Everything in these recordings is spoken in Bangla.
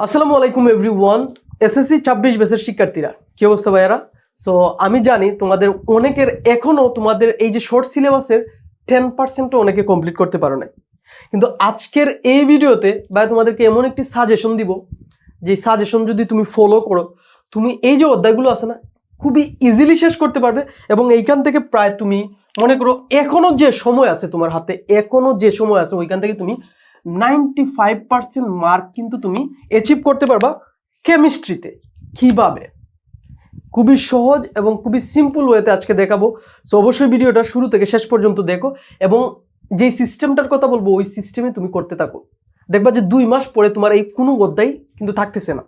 আসসালামু আলাইকুম এভরিওয়ান। এসএসসি 26 ব্যাচের শিক্ষার্থীরা কি অবস্থা ভাইয়ারা? সো আমি জানি তোমাদের অনেকের এখনো তোমাদের এই যে শর্ট সিলেবাসের 10% অনেকে কমপ্লিট করতে পারো না, কিন্তু আজকের এই ভিডিওতে ভাই তোমাদেরকে এমন একটি সাজেশন দিব, যে সাজেশন যদি তুমি ফলো করো তুমি এই যে অধ্যায়গুলো আছে না খুবই ইজিলি শেষ করতে পারবে। এবং এইখান থেকে প্রায় তুমি মনে করো এখনো যে সময় আছে তোমার হাতে, এখনো যে সময় আছে ওইখান থেকে তুমি 95% মার্ক কিন্তু তুমি অ্যাচিভ করতে পারবা কেমিস্ট্রিতে। কিভাবে? খুবই সহজ এবং খুবই সিম্পল ওয়েতে আজকে দেখাবো। সো অবশ্যই ভিডিওটা শুরু থেকে শেষ পর্যন্ত দেখো এবং যেই সিস্টেমটার কথা বলবো ওই সিস্টেমে তুমি করতে থাকো। দেখবা যে 2 মাস পরে তোমার এই কোনো অধ্যায় কিন্তু থাকতেছে না।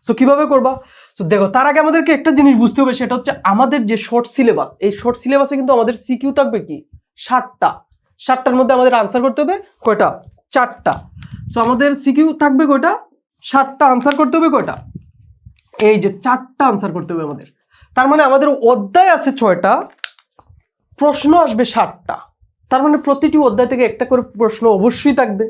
সো কিভাবে করবা? সো দেখো, তার আগে আমাদেরকে একটা জিনিস বুঝতে হবে, সেটা হচ্ছে আমাদের যে শর্ট সিলেবাস, এই শর্ট সিলেবাসে কিন্তু আমাদের সিকিউ থাকবে কি 7টার মধ্যে আমাদের আনসার করতে হবে কয়টা? 4টা। সো আমাদের সিকিউ থাকবে কয়টা? 7টা। আনসার করতে হবে কয়টা? এই যে 4টা আনসার করতে হবে আমাদের। তার মানে আমাদের অধ্যায় আছে 6টা, প্রশ্ন আসবে 7টা। তার মানে প্রতিটি অধ্যায় থেকে একটা করে প্রশ্ন অবশ্যই থাকবে।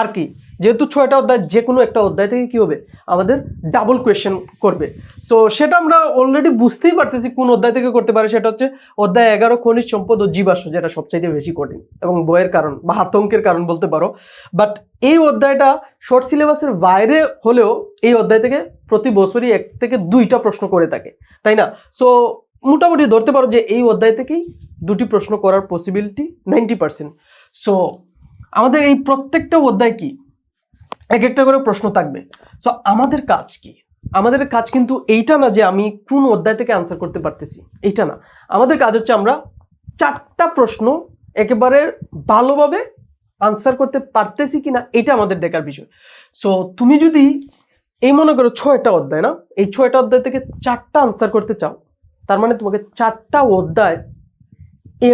আর কি, যেহেতু 6টা অধ্যায়, যে কোনো একটা অধ্যায় থেকে কি হবে আমাদের ডাবল কোয়েশ্চেন করবে। সো সেটা আমরা অলরেডি বুঝতেই পারতেছি কোন অধ্যায় থেকে করতে পারে। সেটা হচ্ছে অধ্যায় 11 খনিজ সম্পদ ও জীবাশ্ম, যেটা সবচাইতে বেশি কঠিন এবং বইয়ের কারণ বা আতঙ্কের কারণ বলতে পারো। বাট এই অধ্যায়টা শর্ট সিলেবাসের বাইরে হলেও এই অধ্যায় থেকে প্রতি বছরই 1 থেকে 2টা প্রশ্ন করে থাকে, তাই না? সো মোটামুটি ধরতে পারো যে এই অধ্যায় থেকেই 2টি প্রশ্ন করার পসিবিলিটি 90%। সো আমাদের এই প্রত্যেকটা অধ্যায় কি এক একটা করে প্রশ্ন থাকবে। সো আমাদের কাজ কি? আমাদের কাজ কিন্তু এইটা না যে আমি কোন অধ্যায় থেকে আনসার করতে পারতেছি, এইটা না। আমাদের কাজ হচ্ছে আমরা 4টা প্রশ্ন একেবারে ভালোভাবে আনসার করতে পারতেছি কিনা, এটা আমাদের দেখার বিষয়। সো তুমি যদি এই মনে করো 6টা অধ্যায় না, এই 6টা অধ্যায় থেকে 4টা আনসার করতে চাও, তার মানে তোমাকে 4টা অধ্যায়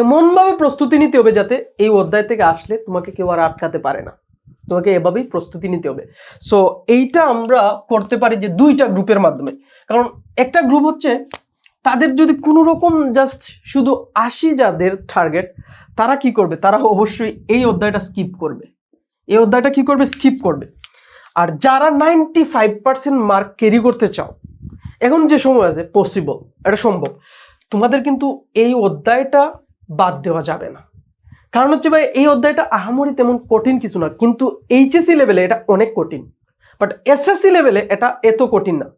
এমনভাবে প্রস্তুতি নিতে হবে যাতে এই অধ্যায় থেকে আসলে তোমাকে কেউ আর আটকাতে পারে না। তোমাকে এভাবেই প্রস্তুতি নিতে হবে। সো এইটা আমরা করতে পারি যে 2টা গ্রুপের মাধ্যমে। কারণ একটা গ্রুপ হচ্ছে তাদের যদি কোনো রকম জাস্ট শুধু 80 যাদের টার্গেট, তারা কি করবে? তারা অবশ্যই এই অধ্যায়টা স্কিপ করবে। এই অধ্যায়টা কি করবে? স্কিপ করবে। আর যারা 95% মার্ক ক্যারি করতে চাও, এখন যে সময় আছে, পসিবল, এটা সম্ভব, তোমাদের কিন্তু এই অধ্যায়টা বাদ দেওয়া যাবে না। কারণ হচ্ছে ভাই এই অধ্যায়টা আহামরি তেমন কঠিন কিছু না, কিন্তু এইচএসসি লেভেলে এটা অনেক কঠিন, বাট এসএসসি লেভেলে এটা এত কঠিন না।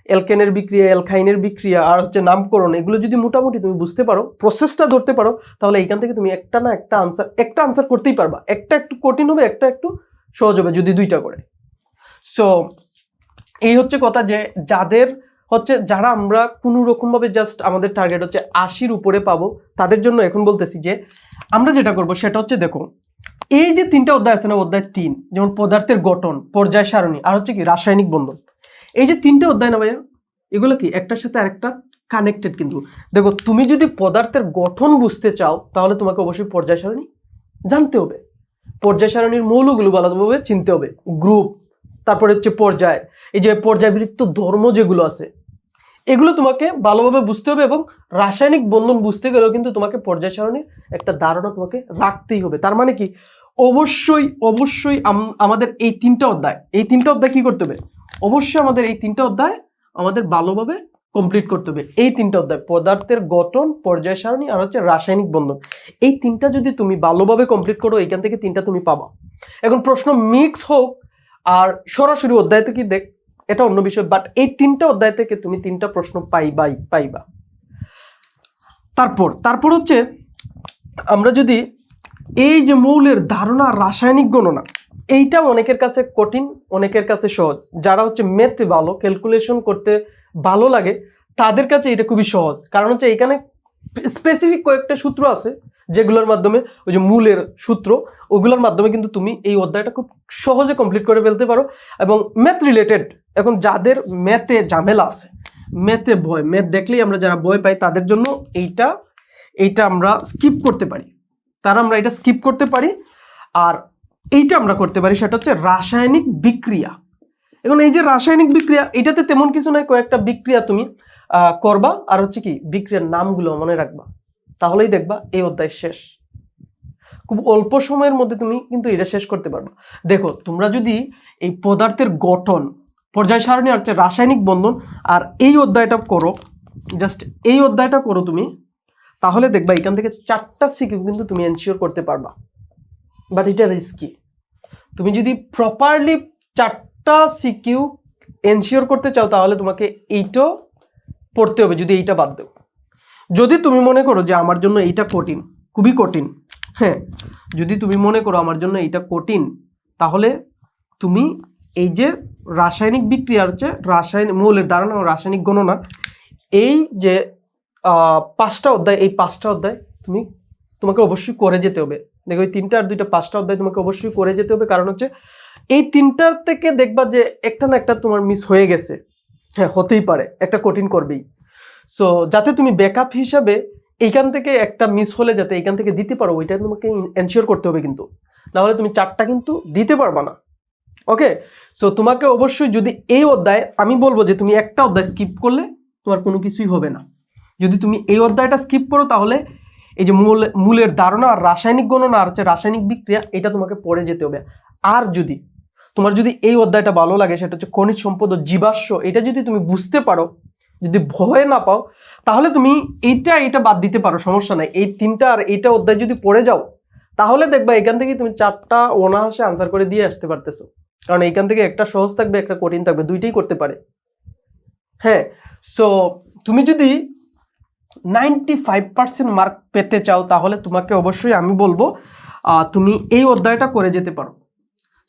অ্যালকেনের বিক্রিয়া, অ্যালকাইনের বিক্রিয়া আর হচ্ছে নামকরণ, এগুলো যদি মোটামুটি তুমি বুঝতে পারো, প্রসেসটা ধরতে পারো, তাহলে এইখান থেকে তুমি একটা না একটা আনসার করতেই পারবা। একটা একটু কঠিন হবে, একটা একটু সহজ হবে যদি 2টা করে। সো এই হচ্ছে কথা, যে যারা আমরা কোনো রকমভাবে জাস্ট আমাদের টার্গেট হচ্ছে 80-র উপরে পাবো, তাদের জন্য এখন বলতেছি যে আমরা যেটা করবো সেটা হচ্ছে, দেখো এই যে 3টা অধ্যায় আছে না, অধ্যায় 3 যেমন পদার্থের গঠন, পর্যায় সারণী আর হচ্ছে কি রাসায়নিক বন্ধন, এই যে 3টে অধ্যায় না ভাইয়া, এগুলো কি একটার সাথে আরেকটা কানেক্টেড। কিন্তু দেখো, তুমি যদি পদার্থের গঠন বুঝতে চাও তাহলে তোমাকে অবশ্যই পর্যায় সারণী জানতে হবে, পর্যায় সারণীর মৌলগুলো ভালোভাবে চিনতে হবে, গ্রুপ, তারপরে হচ্ছে পর্যায়, এই যে পর্যায়বৃত্ত ধর্ম যেগুলো আছে এগুলো তোমাকে ভালোভাবে বুঝতে হবে। এবং রাসায়নিক বন্ধন বুঝতে গেলেও কিন্তু তোমাকে পর্যায় সারণীর একটা ধারণা তোমাকে রাখতেই হবে। তার মানে কি, অবশ্যই অবশ্যই আমাদের এই 3টা অধ্যায় কি করতে হবে? অবশ্যই আমাদের এই 3টা অধ্যায় আমাদের ভালোভাবে কমপ্লিট করতে হবে। এই 3টা অধ্যায়, পদার্থের গঠন, পর্যায় সারণী আর হচ্ছে রাসায়নিক বন্ধন, এই 3টা যদি তুমি ভালোভাবে কমপ্লিট করো, এইখান থেকে 3টা তুমি পাবা। এখন প্রশ্ন মিক্স হোক আর সরাসরি অধ্যায় থেকে দেখ, এটা অন্য বিষয়, বাট এই 3টা অধ্যায় থেকে তুমি 3টা প্রশ্ন পাইবা। তারপর হচ্ছে আমরা যদি এই যে মৌলের ধারণা, রাসায়নিক গণনা, এইটা অনেকের কাছে কঠিন, অনেকের কাছে সহজ। যারা হচ্ছে ম্যাথে ভালো, ক্যালকুলেশন করতে ভালো লাগে, তাদের কাছে এটা খুবই সহজ। কারণ হচ্ছে এখানে স্পেসিফিক কয়েকটা সূত্র আছে যেগুলোর মাধ্যমে, ওই যে মূলের সূত্র, ওগুলোর মাধ্যমে কিন্তু তুমি এই অধ্যায়টা খুব সহজে কমপ্লিট করে ফেলতে পারো। এবং ম্যাথ রিলেটেড, এখন যাদের ম্যাথে ঝামেলা আছে, ম্যাথে ভয়, ম্যাথ দেখলেই আমরা যারা ভয় পাই, তাদের জন্য এইটা আমরা স্কিপ করতে পারি, আমরা এটা স্কিপ করতে পারি। আর এইটা আমরা করতে পারি, সেটা হচ্ছে রাসায়নিক বিক্রিয়া। এখন এই যে রাসায়নিক বিক্রিয়া, এটাতে তেমন কিছু নয়, কয়েকটা বিক্রিয়া তুমি করবা আর হচ্ছে কি বিক্রিয়ার নামগুলো মনে রাখবা, তাহলেই দেখবা এই অধ্যায় শেষ। খুব অল্প সময়ের মধ্যে তুমি কিন্তু এটা শেষ করতে পারবা। দেখো, তোমরা যদি এই পদার্থের গঠন পর্যায় সারণী আর হচ্ছে রাসায়নিক বন্ধন, আর এই অধ্যায়টা করো, জাস্ট এই অধ্যায়টা করো তুমি, তাহলে দেখবা এখান থেকে 4টা সিকিউ কিন্তু তুমি এনশিওর করতে পারবা। বাট এটা রিস্কি। তুমি যদি প্রপারলি 4টা সিকিউ এনশিওর করতে চাও তাহলে তোমাকে এইটাও পড়তে হবে, যদি এইটা বাদ দাও। যদি তুমি মনে করো যে আমার জন্য এইটা কঠিন, খুবই কঠিন, হ্যাঁ, যদি তুমি মনে করো আমার জন্য এইটা কঠিন, তাহলে তুমি এই যে রাসায়নিক বিক্রিয়া হচ্ছে রাসায়নিক মৌলের ধারণা ও রাসায়নিক গণনা, এই যে 5টা অধ্যায়, এই 5টা অধ্যায় তোমাকে অবশ্যই করে যেতে হবে। দেখো এই 3টা আর 2টা 5টা অধ্যায় তোমাকে অবশ্যই করে যেতে হবে। কারণ হচ্ছে এই 3টার থেকে দেখবা যে একটা না একটা তোমার মিস হয়ে গেছে, হ্যাঁ হতেই পারে, একটা কঠিন করবেই। সো যাতে তুমি ব্যাকআপ হিসাবে এইখান থেকে একটা মিস হলে যাতে এইখান থেকে দিতে পারো, ওইটা তোমাকে এনশিওর করতে হবে কিন্তু, নাহলে তুমি 4টা কিন্তু দিতে পারবা না। ওকে, সো তোমাকে অবশ্যই, যদি এই অধ্যায়, আমি বলবো যে তুমি একটা অধ্যায় স্কিপ করলে তোমার কোনো কিছুই হবে না। যদি তুমি এই অধ্যায়টা স্কিপ করো তাহলে এই যে মূলের ধারণা আর রাসায়নিক গণনা আর হচ্ছে রাসায়নিক বিক্রিয়া, এটা তোমাকে পড়ে যেতে হবে। আর যদি তোমার যদি এই অধ্যায়টা ভালো লাগে, সেটা হচ্ছে খনিজ সম্পদ ও জীবাশ্ম, এটা যদি তুমি বুঝতে পারো, যদি ভয় না পাও, তাহলে তুমি এটা বাদ দিতে পারো, সমস্যা নাই। এই 3টা আর এইটা অধ্যায় যদি পড়ে যাও, তাহলে দেখবা এখান থেকে তুমি 4টা অনায়াসে আনসার করে দিয়ে আসতে পারতেছো। কারণ এইখান থেকে একটা সহজ থাকবে, একটা কঠিন থাকবে, দুইটাই করতে পারে। হ্যাঁ, সো তুমি যদি 95% মার্ক পেতে চাও, তাহলে তোমাকে অবশ্যই আমি বলবো তুমি এই অধ্যায়টা করে যেতে পারো।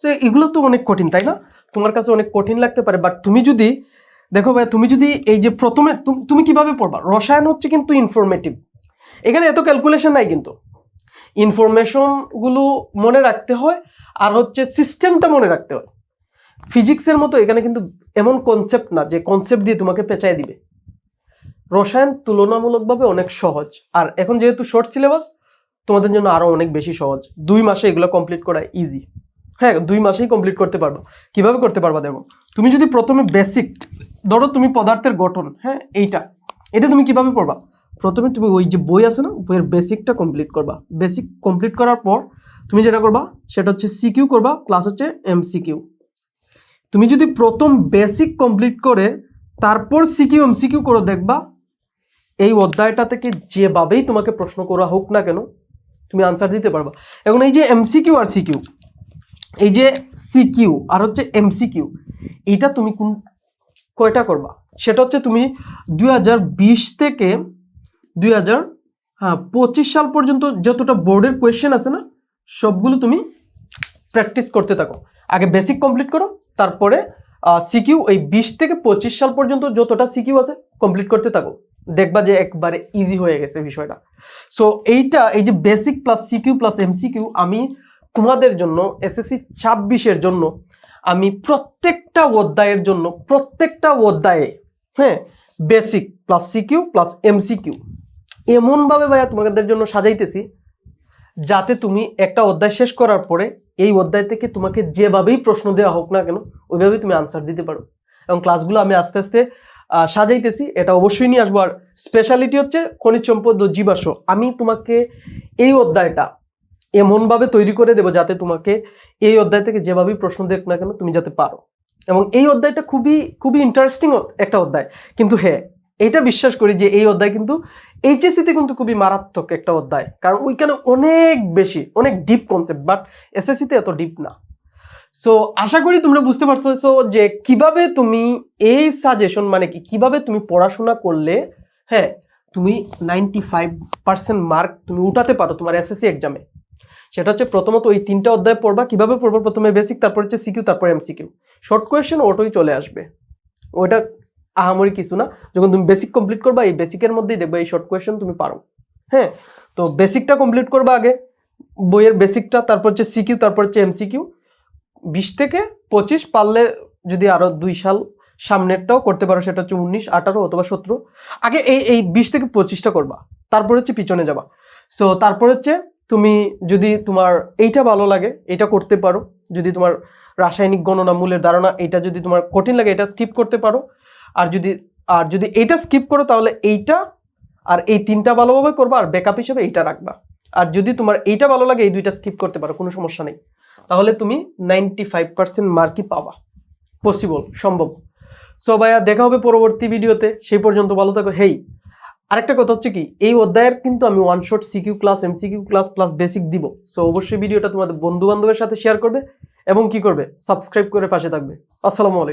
সো এগুলো তো অনেক কঠিন, তাই না? তোমার কাছে অনেক কঠিন লাগতে পারে, বাট তুমি যদি দেখো ভাই, তুমি যদি এই যে প্রথমে তুমি কিভাবে পড়বা, রসায়ন হচ্ছে কিন্তু ইনফরমেটিভ, এখানে এত ক্যালকুলেশন নাই, কিন্তু ইনফরমেশনগুলো মনে রাখতে হয় আর হচ্ছে সিস্টেমটা মনে রাখতে হয়। ফিজিক্সের মতো এখানে কিন্তু এমন কনসেপ্ট না যে কনসেপ্ট দিয়ে তোমাকে পেঁচায় দিবে। রসায়ন তুলনামূলকভাবে অনেক সহজ, আর এখন যেহেতু শর্ট সিলেবাস, তোমাদের জন্য আরো অনেক বেশি সহজ। 2 মাসে এগুলো কমপ্লিট করা ইজি। হ্যাঁ, 2 মাসেই কমপ্লিট করতে পারবা। কিভাবে করতে পারবা দেখো, তুমি যদি প্রথমে বেসিক, ধরো তুমি পদার্থের গঠন, হ্যাঁ এটা তুমি কিভাবে পড়বা, প্রথমে তুমি ওই যে বই আছে না, বইয়ের বেসিকটা কমপ্লিট করবা। বেসিক কমপ্লিট করার পর তুমি যেটা করবা সেটা হচ্ছে সিকিউ করবা, প্লাস হচ্ছে এমসিকিউ। তুমি যদি প্রথম বেসিক কমপ্লিট করে তারপর সিকিউ এমসিকিউ করো, দেখবা এই অধ্যায়টা থেকে যেভাবেই তোমাকে প্রশ্ন করা হোক না কেন, তুমি আনসার দিতে পারবা। এখন এই যে এমসিকিউ আর সিকিউ, এই যে সিকিউ আর হচ্ছে এমসিকিউ, এইটা তুমি কয়টা করবা, সেটা হচ্ছে তুমি 2020 থেকে 2025 সাল পর্যন্ত যতটা বোর্ডের কোয়েশ্চেন আছে না, সবগুলো তুমি প্র্যাকটিস করতে থাকো। আগে বেসিক কমপ্লিট করো, তারপরে সিকিউ এই 20 থেকে 25 সাল পর্যন্ত যতটা সিকিউ আছে কমপ্লিট করতে থাকো, দেখবা যে একবারে ইজি হয়ে গেছে বিষয়টা। সো এই যে basic plus CQ plus MCQ, আমি তোমাদের জন্য এসএসসি 26-এর জন্য আমি প্রত্যেকটা অধ্যায়ে, হ্যাঁ, basic plus CQ plus MCQ এমনভাবে ভাইয়া তোমাদের জন্য সাজাইতেছি, যাতে তুমি একটা অধ্যায় শেষ করার পরে এই অধ্যায় থেকে তোমাকে যেভাবেই প্রশ্ন দেওয়া হোক না কেন, ওইভাবেই তুমি আনসার দিতে পারো। এবং ক্লাসগুলো আমি আস্তে আস্তে সাজাইতেছি, এটা অবশ্যই নিয়ে আসবো। আর স্পেশালিটি হচ্ছে খনিজ সম্পদ ও জীবাশ্ম। আমি তোমাকে এই অধ্যায়টা এমনভাবে তৈরি করে দেবো যাতে তোমাকে এই অধ্যায় থেকে যেভাবেই প্রশ্ন দেখ না কেন তুমি যাতে পারো। এবং এই অধ্যায়টা খুবই খুবই ইন্টারেস্টিং একটা অধ্যায়, কিন্তু হ্যাঁ, এটা বিশ্বাস করি যে এই অধ্যায় কিন্তু এইচএসসিতে কিন্তু খুবই মারাত্মক একটা অধ্যায়, কারণ ওইখানে অনেক ডিপ কনসেপ্ট, বাট এসএসসিতে এত ডিপ না। সো আশা করি তোমরা বুঝতে পারছো যে কিভাবে তুমি এই সাজেশন, মানে কিভাবে তুমি পড়াশোনা করলে, হ্যাঁ, তুমি 95% মার্ক তুমি উঠাতে পারো তোমার এসএসসি এক্সামে। সেটা হচ্ছে প্রথমত ওই 3টা অধ্যায় পড়বা। কিভাবে পড়বা, প্রথমে বেসিক, তারপর হচ্ছে সিকিউ, তারপর এমসিকিউ। শর্ট কোয়েশ্চেন ওটাই চলে আসবে, ওটা আহামরি কিছু না। যখন তুমি বেসিক কমপ্লিট করবা, এই বেসিকের মধ্যেই দেখবা এই শর্ট কোয়েশ্চেন তুমি পারো। হ্যাঁ, তো বেসিকটা কমপ্লিট করবা আগে, বইয়ের বেসিকটা, তারপর হচ্ছে সিকিউ, তারপর হচ্ছে এমসিকিউ। 20 থেকে 25 পারলে যদি আরো 2 সাল সামনেরটাও করতে পারো, সেটা হচ্ছে 19, 18 অথবা 17। আগে এই 20 থেকে 25টা করবা, তারপর হচ্ছে পিছনে যাবা। সো তারপর হচ্ছে তুমি যদি তোমার এইটা ভালো লাগে এটা করতে পারো, যদি তোমার রাসায়নিক গণনা, মূলের ধারণা, এটা যদি তোমার কঠিন লাগে এটা স্কিপ করতে পারো। আর যদি এইটা স্কিপ করো তাহলে এইটা আর এই 3টা ভালোভাবে করবা, আর ব্যাকআপ হিসেবে এইটা রাখবা। আর যদি তোমার এইটা ভালো লাগে, এই 2টা স্কিপ করতে পারো, কোনো সমস্যা নেই। তাহলে তুমি 95% মার্কই পাবা। পসিবল, সম্ভব। সো ভাইয়া দেখা হবে পরবর্তী ভিডিওতে, সেই পর্যন্ত ভালো থাকো। হেই, আরেকটা কথা হচ্ছে কি, এই অধ্যায়ের কিন্তু আমি one shot CQ class, MCQ class plus basic দিব। সো অবশ্যই ভিডিওটা তোমাদের বন্ধু বান্ধবের সাথে শেয়ার করবে এবং কি করবে, সাবস্ক্রাইব করে পাশে থাকবে। আসসালামু আলাইকুম।